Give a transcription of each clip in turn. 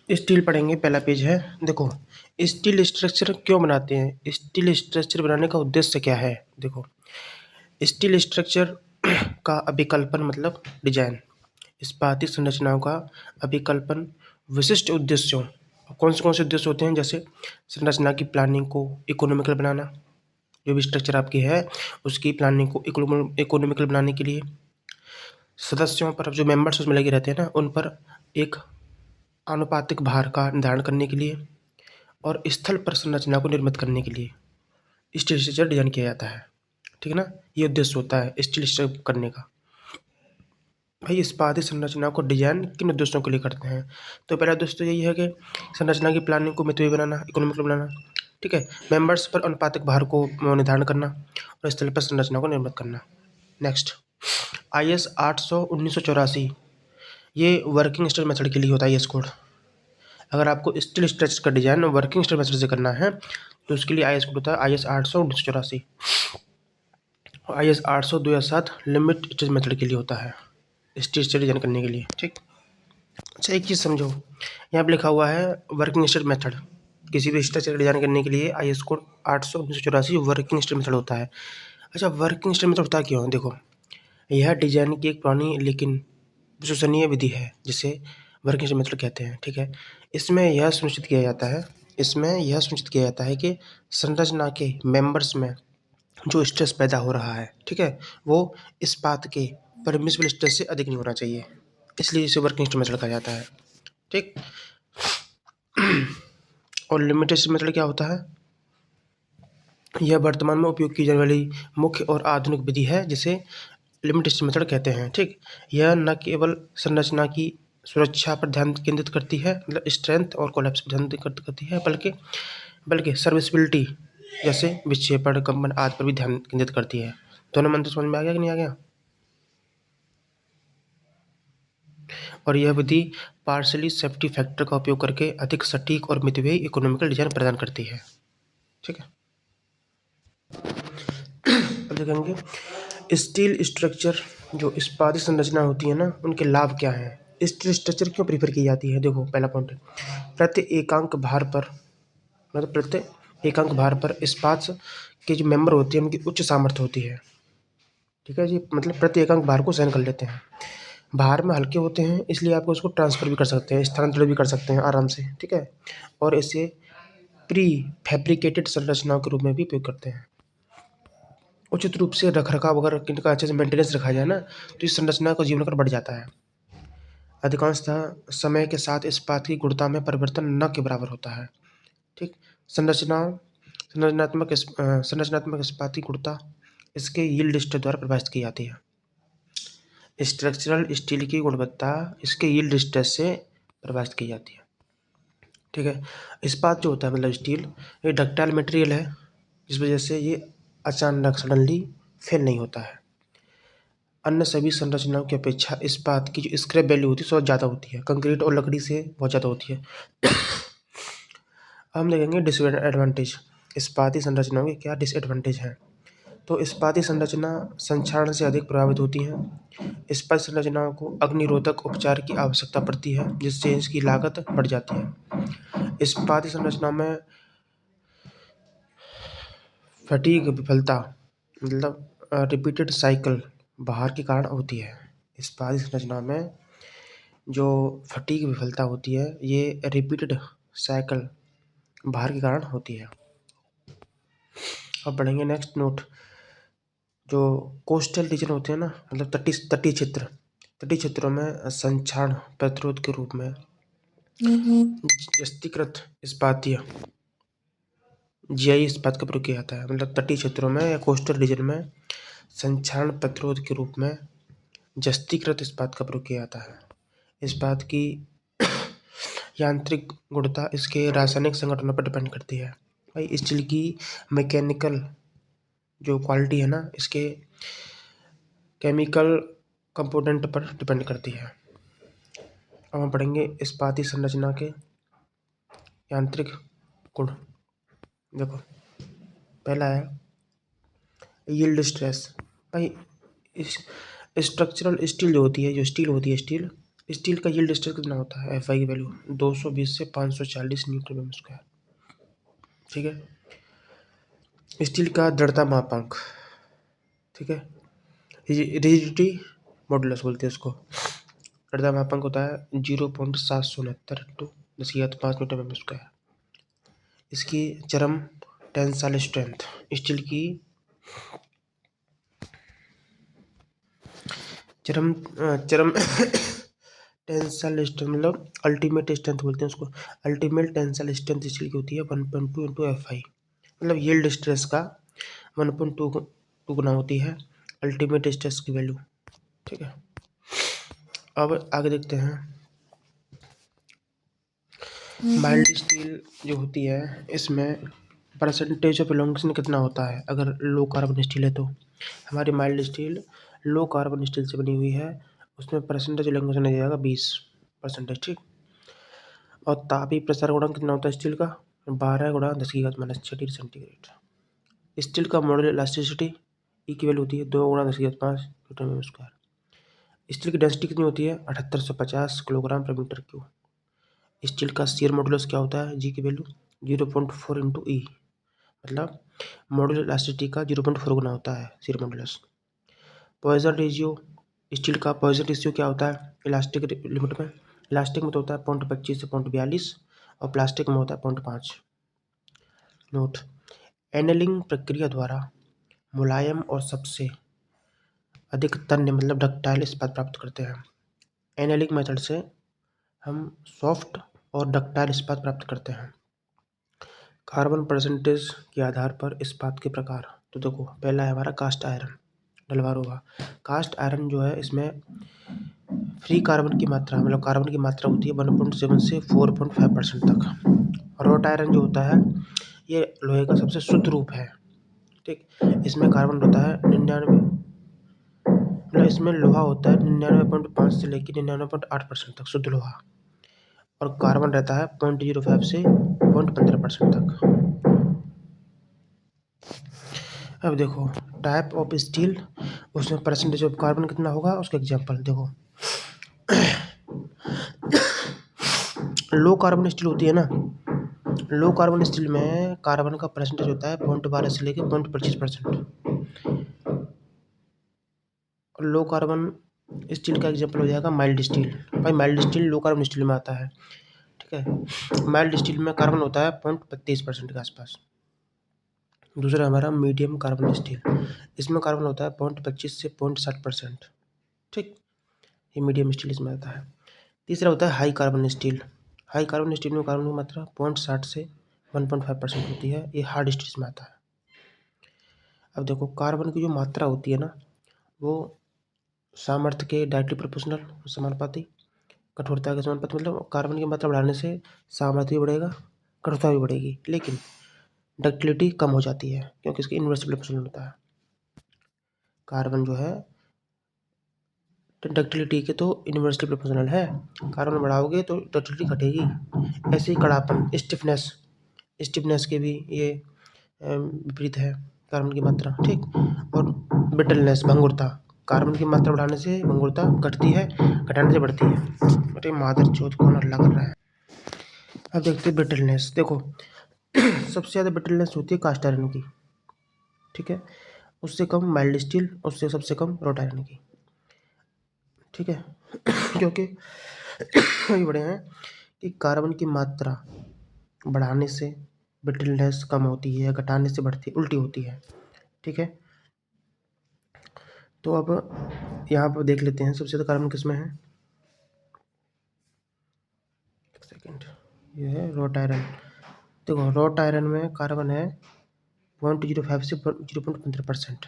Steel पढ़ेंगे। पहला page है। देखो, स्टील स्ट्रक्चर क्यों बनाते हैं, स्टील स्ट्रक्चर बनाने का उद्देश्य क्या है। देखो, स्टील स्ट्रक्चर का अभिकल्पन मतलब डिजाइन, इस्पाती संरचनाओं का अभिकल्पन विशिष्ट उद्देश्यों। कौन से उद्देश्य होते हैं, जैसे संरचना की प्लानिंग को इकोनॉमिकल बनाना, जो भी स्ट्रक्चर आपकी है उसकी प्लानिंग को इकोनॉमिकल बनाने के लिए, सदस्यों पर, जो मेंबर्स उसमें लगे रहते हैं ना, उन पर एक आनुपातिक भार का निर्धारण करने के लिए, और स्थल पर संरचना को निर्मित करने के लिए स्टील स्ट्रक्चर डिजाइन किया जाता है। ठीक है ना, ये उद्देश्य होता है स्टील स्ट्रक्चर करने का। भाई, इस्पाती संरचना को डिजाइन किन उद्देश्यों के लिए करते हैं, तो पहला उद्देश्य तो यही है कि संरचना की प्लानिंग को मितव्ययी बनाना, इकोनॉमिकल बनाना। ठीक है, मेंबर्स पर अनुपातिक भार को निर्धारण करना और स्थल पर संरचना को निर्मित करना। नेक्स्ट, IS 800/1984, ये वर्किंग स्ट्रक्चर मेथड के लिए होता है IS कोड। अगर आपको स्टील स्ट्रक्चर का डिजाइन वर्किंग स्ट्रक्चर मेथड से करना है तो उसके लिए IS कोड होता है IS 800/1984। IS 800/2007 limit stage method के लिए होता है, स्टील स्ट्रक्चर डिजाइन करने के लिए। ठीक, अच्छा एक चीज़ समझो, यहाँ पे लिखा हुआ है वर्किंग स्ट्रक्चर मेथड। किसी भी स्ट्रक्चर डिजाइन करने के लिए IS code 800/1984 working structure method होता है। अच्छा, वर्किंग स्ट्रक्चर मेथड होता क्यों है, देखो, यह डिजाइन की एक पुरानी लेकिन विश्वसनीय विधि है जिसे वर्किंग स्ट्रक्चर मेथड कहते हैं। ठीक है, इसमें यह सुनिश्चित किया जाता है कि संरचना के मेंबर्स में जो स्ट्रेस पैदा हो रहा है, ठीक है, वो इस्पात के परमिसिबल स्ट्रेस से अधिक नहीं होना चाहिए, इसलिए इसे वर्किंग स्ट्रक्चर मेथड कहा जाता है। ठीक, और लिमिटेशन मेथड क्या होता है, यह वर्तमान में उपयोग की जाने वाली मुख्य और आधुनिक विधि है जिसे लिमिटेशन मेथड कहते हैं। ठीक, यह न केवल संरचना की सुरक्षा पर ध्यान केंद्रित करती है, मतलब स्ट्रेंथ और कोलैप्स पर ध्यान केंद्रित करती है, बल्कि सर्विसिबिलिटी जैसे विक्षेपण, कंपन आदि पर भी ध्यान केंद्रित करती है। दोनों मंत्र समझ में आ गया कि नहीं आ गया। और यह विधि पार्शली सेफ्टी फैक्टर का उपयोग करके अधिक सटीक और मितव्ययी इकोनॉमिकल डिजाइन प्रदान करती है। ठीक है, अब देखेंगे स्टील स्ट्रक्चर, जो इस्पाती संरचना होती है ना, उनके लाभ क्या हैं, स्टील स्ट्रक्चर क्यों प्रीफर की जाती है। देखो, पहला पॉइंट, प्रति एकांक भार पर, मतलब प्रति एकांक भार पर इस्पात के जो मेंबर होते हैं उनकी उच्च सामर्थ्य होती है। ठीक है जी, मतलब प्रति एकांक भार को सहन कर लेते हैं, भार में हल्के होते हैं, इसलिए आप उसको ट्रांसफर भी कर सकते हैं, स्थानांतरित भी कर सकते हैं आराम से। ठीक है, और इसे प्री फैब्रिकेटेड संरचनाओं के रूप में भी उपयोग करते हैं। उचित रूप से रख रखाव, अगर इनका अच्छे से मेंटेनेंस रखा जाए ना, तो इस संरचना का जीवनकाल बढ़ जाता है। अधिकांशतः समय के साथ इस्पात की गुणवत्ता में परिवर्तन न के बराबर होता है। ठीक, संरचनात्मक इस्पात की गुणवत्ता इसके यील्ड स्टेज द्वारा परिभाषित की जाती है। स्ट्रक्चरल स्टील की गुणवत्ता इसके यील्ड स्टेज से परिभाषित की जाती है। ठीक है, इस्पात जो होता है, मतलब स्टील, ये डक्टाइल मटेरियल है, जिस वजह से ये अचानक सडनली फेल नहीं होता है। अन्य सभी संरचनाओं की अपेक्षा इस्पात की जो स्क्रैप वैल्यू होती है बहुत ज़्यादा होती है, कंक्रीट और लकड़ी से बहुत ज़्यादा होती है। हम देखेंगे डिसएडवांटेज, इस्पाती संरचनाओं के क्या डिसएडवांटेज हैं। तो इस्पाती संरचना संक्षारण से अधिक प्रभावित होती हैं। इस्पाती संरचनाओं को अग्निरोधक उपचार की आवश्यकता पड़ती है, जिससे इसकी लागत बढ़ जाती है। इस्पाती संरचना में फटीग विफलता, मतलब रिपीटेड साइकिल भार के कारण होती है। इस्पाती संरचना में जो फटीग विफलता होती है, ये रिपीटेड साइकिल भार के कारण होती है। अब बढ़ेंगे नेक्स्ट नोट, जो कोस्टल रीजन होते हैं ना, मतलब तटीय क्षेत्रों में संक्षारण प्रतिरोध के रूप में जस्तीकृत इस्पातीय GI इस्पात का प्रयोग किया जाता है। मतलब तटीय क्षेत्रों में या कोस्टल रीजन में संक्षारण प्रतिरोध के रूप में जस्तीकृत इस्पात का प्रयोग किया जाता है। इस्पात की यांत्रिक गुणवत्ता इसके रासायनिक संगठनों पर डिपेंड करती है। भाई, स्टील की मैकेनिकल जो क्वालिटी है ना, इसके केमिकल कंपोनेंट पर डिपेंड करती है। अब हम पढ़ेंगे इस्पाती संरचना के यांत्रिक गुण। देखो, पहला है यील्ड स्ट्रेस। भाई, इस स्ट्रक्चरल स्टील जो होती है, स्टील स्टील का यील्ड स्ट्रेस कितना होता है, एफ आई की वैल्यू 220 से 540 न्यूटन प्रति स्क्वायर। ठीक है। स्टील का दृढ़ता मापांक, ठीक है, रिजिडिटी मॉडुलस बोलते हैं उसको। दृढ़ता मापांक होता है 0.769 इंटू 10⁵ न्यूटन प्रति स्क्वायर। इसकी चरम टेंसाइल स्ट्रेंथ, स्टील की चरम चरम टेंसाइल स्ट्रेंथ मतलब अल्टीमेट स्ट्रेंथ बोलते हैं उसको। अल्टीमेट टेंसाइल स्ट्रेंथ स्टील की होती है 1.2 इंटू एफ आई, मतलब यील्ड स्ट्रेस का 1.2 गुना होती है अल्टीमेट स्ट्रेस की वैल्यू। ठीक है, अब आगे देखते हैं। माइल्ड स्टील जो होती है इसमें परसेंटेज ऑफ इलॉन्गेशन कितना होता है अगर लो कार्बन स्टील है तो। हमारी mild steel low carbon steel से बनी हुई है, उसमें परसेंटेज इलॉन्गेशन आ जाएगा 20%। ठीक, और तापीय प्रसार गुणांक कितना होता है स्टील का, 12 गुणा 10⁻⁶ डिग्री सेंटीग्रेड। स्टील का मॉडल इलास्टिसिटी ई की वैल्यू होती है 2 गुणा 10⁵ न्यूटन प्रति स्क्वायर। स्टील की डेंसिटी कितनी होती है 7850 किलोग्राम पर मीटर क्यूब। स्टील का शियर मॉडुलस क्या होता है, जी की वैल्यू 0.4 इंटू ई, मतलब मॉडुलस इलास्टिसिटी का 0.4 गुना होता है shear modulus. Poisson ratio, steel का पॉइजन रेशियो क्या होता है इलास्टिक लिमिट में। इलास्टिक में तो होता है 0.25 से 0.42 और प्लास्टिक में होता है 0.5। नोट, एनेलिंग प्रक्रिया द्वारा मुलायम और सबसे अधिक तन्य मतलब डक्टाइल इस्पात प्राप्त करते हैं। एनेलिंग मेथड से हम सॉफ्ट और डक्टाइल इस्पात प्राप्त करते हैं। कार्बन परसेंटेज के आधार पर इस्पात के प्रकार, तो देखो पहला है हमारा कास्ट आयरन, डलवारोवा। कास्ट आयरन जो है इसमें फ्री कार्बन की मात्रा मतलब कार्बन की मात्रा होती है 1.7 से 4.5% तक। रॉट आयरन जो होता है ये लोहे का सबसे शुद्ध रूप है। ठीक, इसमें कार्बन होता है 99, मतलब इसमें लोहा होता है 99.5 से लेकर 99.8% तक शुद्ध लोहा, और कार्बन रहता है 0.05 से 0.15% तक। अब देखो टाइप ऑफ स्टील, उसमें परसेंटेज ऑफ कार्बन कितना होगा उसका एग्जांपल देखो। लो कार्बन स्टील होती है ना, लो कार्बन स्टील में कार्बन का परसेंटेज होता है 0.12 से लेकर 0.25%। लो कार्बन स्टील का एग्जांपल हो जाएगा माइल्ड स्टील। भाई mild steel low carbon steel में आता है। ठीक है, माइल्ड स्टील में कार्बन होता है 0.32% के आसपास। दूसरा हमारा मीडियम कार्बन स्टील, इसमें कार्बन होता है 0.25 से 0.60%। ठीक, ये मीडियम स्टील इसमें आता है। तीसरा होता है high carbon steel. High carbon steel में कार्बन की मात्रा 0.60 से 1.5% होती है, ये हार्ड स्टील में आता है। अब देखो कार्बन की जो मात्रा होती है ना वो सामर्थ्य के डायरेक्टली प्रोपोर्शनल समानुपाती, कठोरता के समानुपाती, मतलब कार्बन की मात्रा बढ़ाने से सामर्थ्य भी बढ़ेगा कठोरता भी बढ़ेगी, लेकिन डक्टिलिटी कम हो जाती है क्योंकि इसकी इन्वर्सली प्रोपोर्शनल होता है। कार्बन जो है डक्टिलिटी के तो इन्वर्सली प्रोपोर्शनल है, कार्बन बढ़ाओगे तो डक्टिलिटी घटेगी। ऐसे ही कड़ापन स्टिफनेस, स्टिफनेस के भी ये विपरीत है कार्बन की मात्रा। ठीक, और ब्रिटलनेस भंगुरता, कार्बन की मात्रा बढ़ाने से भंगुरता घटती है, घटाने से बढ़ती है। अरे मादर चौथ कौन हल्ला कर रहा है। अब देखते हैं ब्रिटलनेस। देखो सबसे ज़्यादा ब्रिटलनेस होती है कास्ट आयरन की। ठीक है, उससे कम माइल्ड स्टील, उससे सबसे कम रॉट आयरन की। ठीक है क्योंकि वही बड़े हैं कि कार्बन की मात्रा बढ़ाने से ब्रिटलनेस कम होती है, घटाने से बढ़ती उल्टी होती है। ठीक है, तो अब यहाँ पर देख लेते हैं सबसे ज़्यादा कार्बन किसमें है। एक सेकेंड, ये है रॉट आयरन। देखो रॉट आयरन में कार्बन है 0.05 से 0.15%,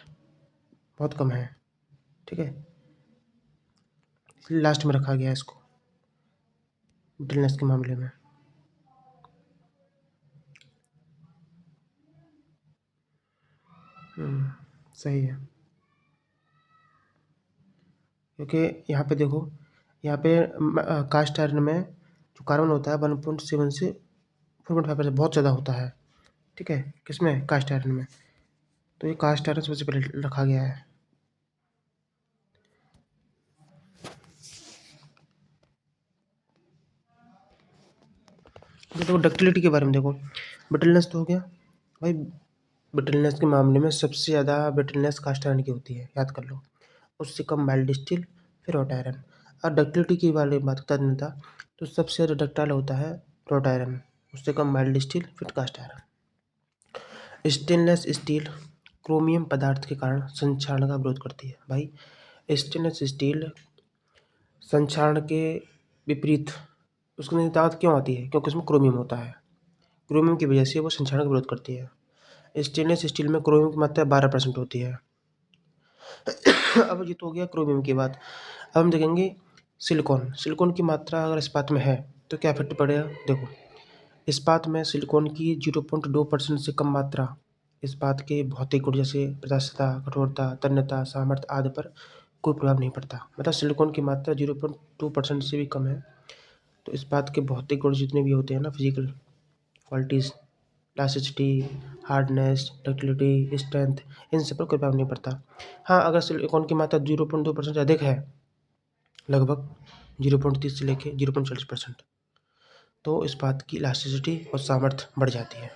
बहुत कम है। ठीक है, इसलिए लास्ट में रखा गया है इसको ब्रिटलनेस के मामले में। सही है, क्योंकि यहाँ पे देखो यहाँ पे कास्ट आयरन में जो कार्बन होता है 1.7 से 4.5% बहुत ज़्यादा होता है। ठीक है, किसमें कास्ट आयरन में, तो ये कास्ट आयरन सबसे पहले रखा गया है। देखो डक्टिलिटी के बारे में देखो, ब्रिटलनेस तो हो गया भाई। ब्रिटलनेस के मामले में सबसे ज़्यादा ब्रिटलनेस कास्ट आयरन की होती है, याद कर लो। उससे कम माइल्ड स्टील, फिर रॉट आयरन। और डक्टिलिटी की वाले बात करता था तो सबसे ज़्यादा डक्टाइल होता है रॉट आयरन, उससे कम माइल्ड स्टील, फिर cast iron. Stainless steel chromium पदार्थ के कारण संक्षारण का विरोध करती है। भाई स्टेनलेस स्टील संक्षारण के विपरीत उसकी अंदर ताकत क्यों आती है? क्योंकि उसमें क्रोमियम होता है। क्रोमियम की वजह से वो संक्षारण का विरोध करती है। स्टेनलेस स्टील में क्रोमियम की मात्रा 12% होती है। अब ये तो हो गया क्रोमियम की बात। अब हम देखेंगे सिलिकॉन। सिलिकॉन की मात्रा अगर इस्पात में है तो क्या इफेक्ट पड़ेगा? देखो, इस्पात में सिलिकॉन की 0.2% से कम मात्रा इस्पात के भौतिक गुण जैसे प्रत्यास्थता, कठोरता, तन्यता, सामर्थ्य आदि पर कोई प्रभाव नहीं पड़ता। मतलब सिलिकॉन की मात्रा 0.2% से भी कम है तो इस्पात के भौतिक गुण जितने भी होते हैं ना, physical qualities, elasticity, hardness, ductility, strength, इन सब पर कोई प्रभाव नहीं पड़ता। हाँ, अगर सिलिकॉन की मात्रा 0.2% से अधिक है, लगभग 0.30 से लेके 0.40%, तो इस्पात की इलास्टिसिटी और सामर्थ्य बढ़ जाती है।